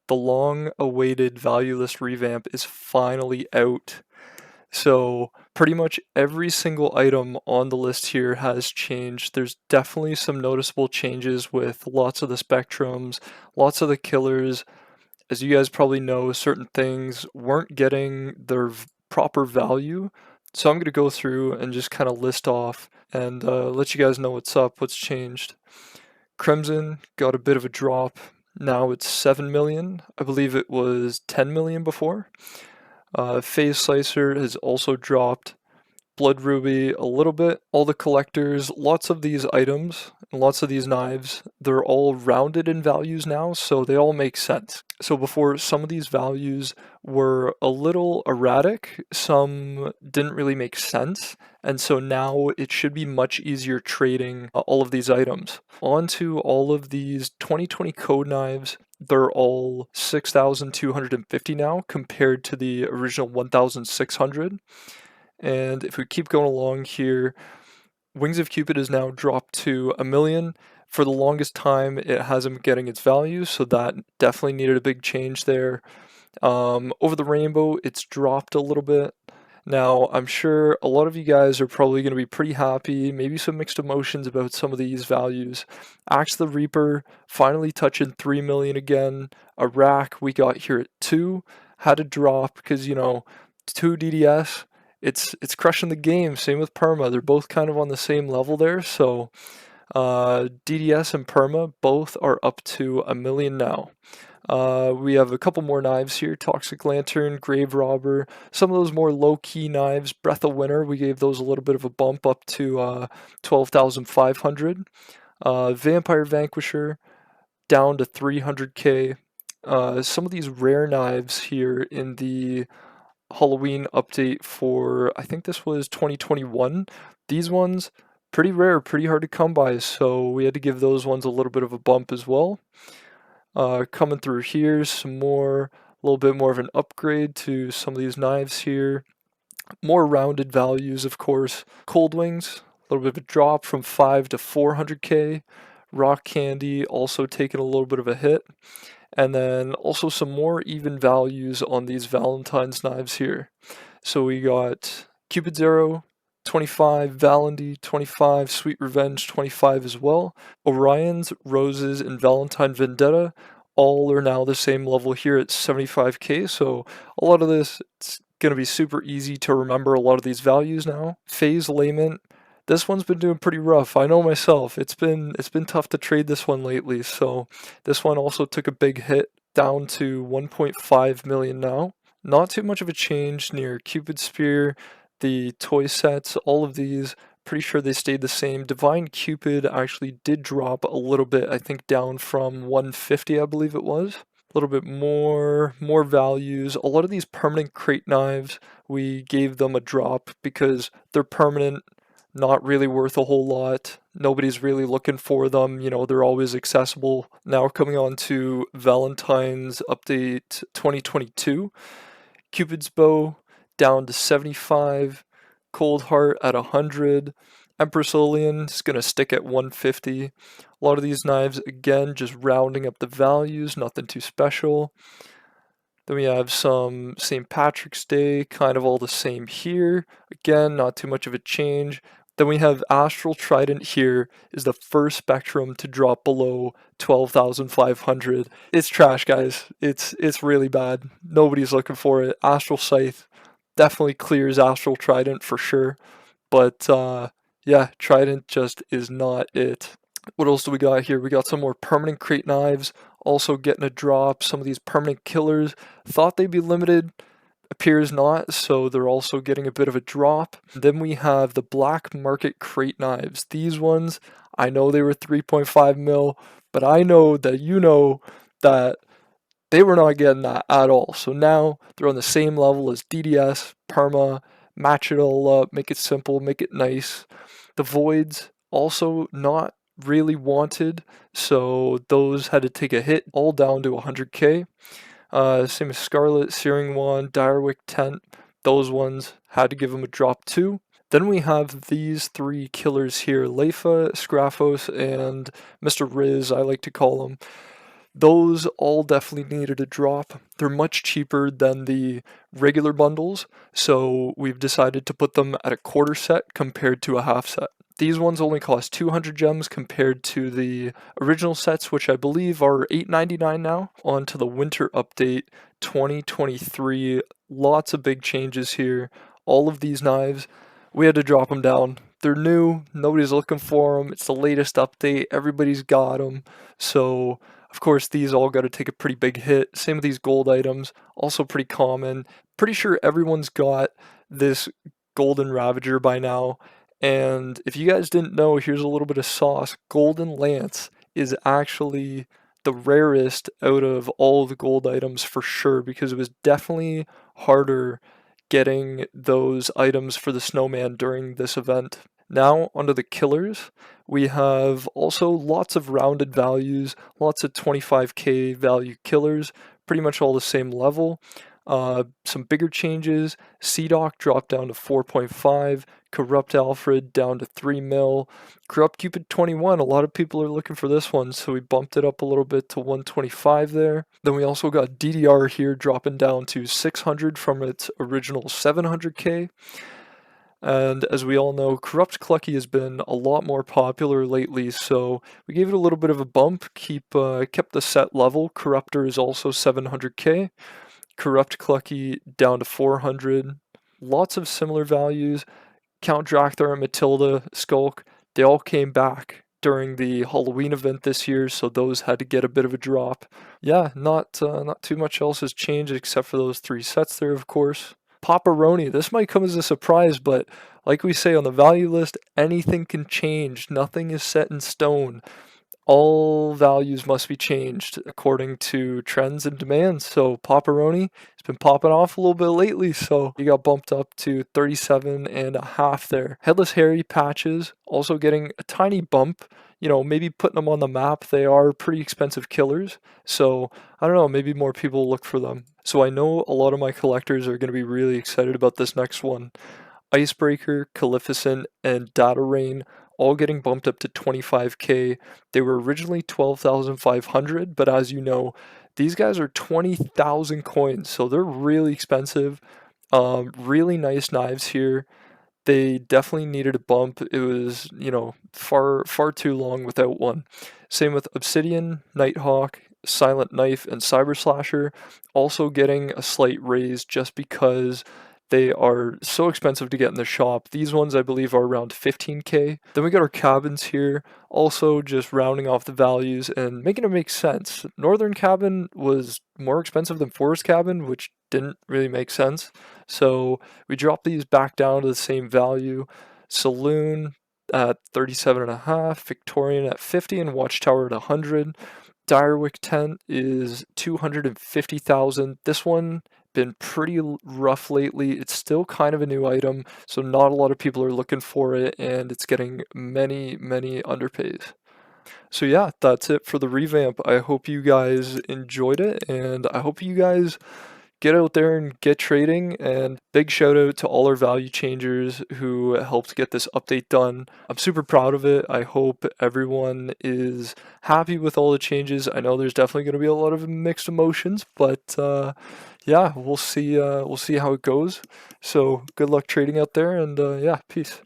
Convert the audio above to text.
the long-awaited value list revamp is finally out. So pretty much every single item on the list here has changed. There's definitely some noticeable changes with lots of the spectrums, lots of the killers. As you guys probably know, certain things weren't getting their proper value. So I'm going to go through and just kind of list off and let you guys know what's up, what's changed. Crimson got a bit of a drop. Now it's 7 million. I believe it was 10 million before. Phase Slicer has also dropped. Blood Ruby a little bit. All the collectors, lots of these items, and lots of these knives, they're all rounded in values now, so they all make sense. So before, some of these values were a little erratic, some didn't really make sense, and so now it should be much easier trading all of these items. Onto all of these 2020 code knives, they're all 6,250 now compared to the original 1,600. And if we keep going along here, Wings of Cupid is now dropped to 1 million. For the longest time, it hasn't been getting its value, so that definitely needed a big change there. Over the Rainbow, it's dropped a little bit. Now, I'm sure a lot of you guys are probably going to be pretty happy, maybe some mixed emotions about some of these values. Axe the Reaper, finally touching 3 million again. A rack we got here at 2, had to drop because, 2 DDS, it's crushing the game. Same with Perma. They're both kind of on the same level there. So DDS and Perma both are up to 1 million now. We have a couple more knives here. Toxic Lantern, Grave Robber, some of those more low-key knives. Breath of Winter, we gave those a little bit of a bump up to 12,500. Vampire Vanquisher, down to 300k. Some of these rare knives here in the Halloween update for, I think this was 2021. These ones, pretty rare, pretty hard to come by, so we had to give those ones a little bit of a bump as well. Coming through here, some more, a little bit more of an upgrade to some of these knives here. More rounded values, of course. Cold Wings, a little bit of a drop from 5 to 400k. Rock Candy also taking a little bit of a hit. And then also some more even values on these Valentine's knives here. So we got Cupid Zero, 25, Valentine, 25, Sweet Revenge, 25 as well. Orion's, Roses, and Valentine Vendetta all are now the same level here at 75k, so a lot of this, it's going to be super easy to remember a lot of these values now. Phase Lament, this one's been doing pretty rough. I know myself. It's been tough to trade this one lately. So this one also took a big hit, down to 1.5 million now. Not too much of a change near Cupid Spear, the toy sets, all of these. Pretty sure they stayed the same. Divine Cupid actually did drop a little bit. I think down from 150, I believe it was. A little bit more values. A lot of these permanent crate knives, we gave them a drop because they're permanent. Not really worth a whole lot. Nobody's really looking for them. They're always accessible. Now coming on to Valentine's update 2022. Cupid's Bow down to 75. Cold Heart at 100. Empress Lillian is going to stick at 150. A lot of these knives, again, just rounding up the values. Nothing too special. Then we have some St. Patrick's Day, kind of all the same here. Again, not too much of a change. Then we have Astral Trident here, is the first spectrum to drop below 12,500. It's trash, guys. It's really bad. Nobody's looking for it. Astral Scythe definitely clears Astral Trident for sure. But yeah, Trident just is not it. What else do we got here? We got some more permanent crate knives, also getting a drop. Some of these permanent killers, thought they'd be limited, appears not, so they're also getting a bit of a drop. Then we have the black market crate knives. These ones, I know they were 3.5 mil, but I know that they were not getting that at all. So now they're on the same level as DDS, Perma, match it all up, make it simple, make it nice. The Voids also not really wanted, so those had to take a hit, all down to 100k. Same as Scarlet, Searing Wand, Direwick Tent, those ones had to give them a drop too. Then we have these three killers here, Leifa, Sgraphos, and Mr. Riz, I like to call him. Those all definitely needed a drop. They're much cheaper than the regular bundles, so we've decided to put them at a quarter set compared to a half set. These ones only cost 200 gems compared to the original sets, which I believe are $8.99 now. On to the winter update 2023. Lots of big changes here. All of these knives, we had to drop them down. They're new, nobody's looking for them. It's the latest update, everybody's got them. So, of course, these all got to take a pretty big hit. Same with these gold items, also pretty common. Pretty sure everyone's got this Golden Ravager by now. And if you guys didn't know, here's a little bit of sauce. Golden Lance is actually the rarest out of all the gold items for sure, because it was definitely harder getting those items for the snowman during this event. Now onto the killers. We have also lots of rounded values, lots of 25k value killers, pretty much all the same level. Some bigger changes. C-Doc dropped down to 4.5, Corrupt Alfred down to 3 mil, Corrupt Cupid 21, a lot of people are looking for this one, so we bumped it up a little bit to 125 there. Then we also got DDR here dropping down to 600 from its original 700k. And as we all know, Corrupt Clucky has been a lot more popular lately, so we gave it a little bit of a bump, kept the set level. Corruptor is also 700k. Corrupt Clucky down to 400. Lots of similar values. Count Dracthar and Matilda, Skulk, they all came back during the Halloween event this year, so those had to get a bit of a drop. Yeah, not too much else has changed except for those 3 sets there, of course. Paperoni, this might come as a surprise, but like we say on the value list, anything can change. Nothing is set in stone. All values must be changed according to trends and demands. So Paperoni, it's been popping off a little bit lately, so he got bumped up to 37.5 there. Headless Harry patches also getting a tiny bump. You know, maybe putting them on the map. They are pretty expensive killers, so I don't know, maybe more people will look for them. So I know a lot of my collectors are going to be really excited about this next one. Icebreaker, Calificent, and Data Rain all getting bumped up to 25k. They were originally 12,500, but as you know, these guys are 20,000 coins, so they're really expensive. Really nice knives here. They definitely needed a bump. It was, you know, far too long without one. Same with Obsidian, Nighthawk, Silent Knife, and Cyber Slasher, also getting a slight raise just because they are so expensive to get in the shop. These ones I believe are around 15k. Then we got our cabins here, also just rounding off the values and making it make sense. Northern Cabin was more expensive than Forest Cabin, which didn't really make sense. So we dropped these back down to the same value. Saloon at 37.5, Victorian at 50, and Watchtower at 100. Direwick tent is 250,000. This one been pretty rough lately. It's still kind of a new item, so not a lot of people are looking for it, and it's getting many underpays. So yeah, that's it for the revamp. I hope you guys enjoyed it, and I hope you guys get out there and get trading. And big shout out to all our value changers who helped get this update done. I'm super proud of it. I hope everyone is happy with all the changes. I know there's definitely going to be a lot of mixed emotions, but yeah, we'll see how it goes. So good luck trading out there, and yeah, peace.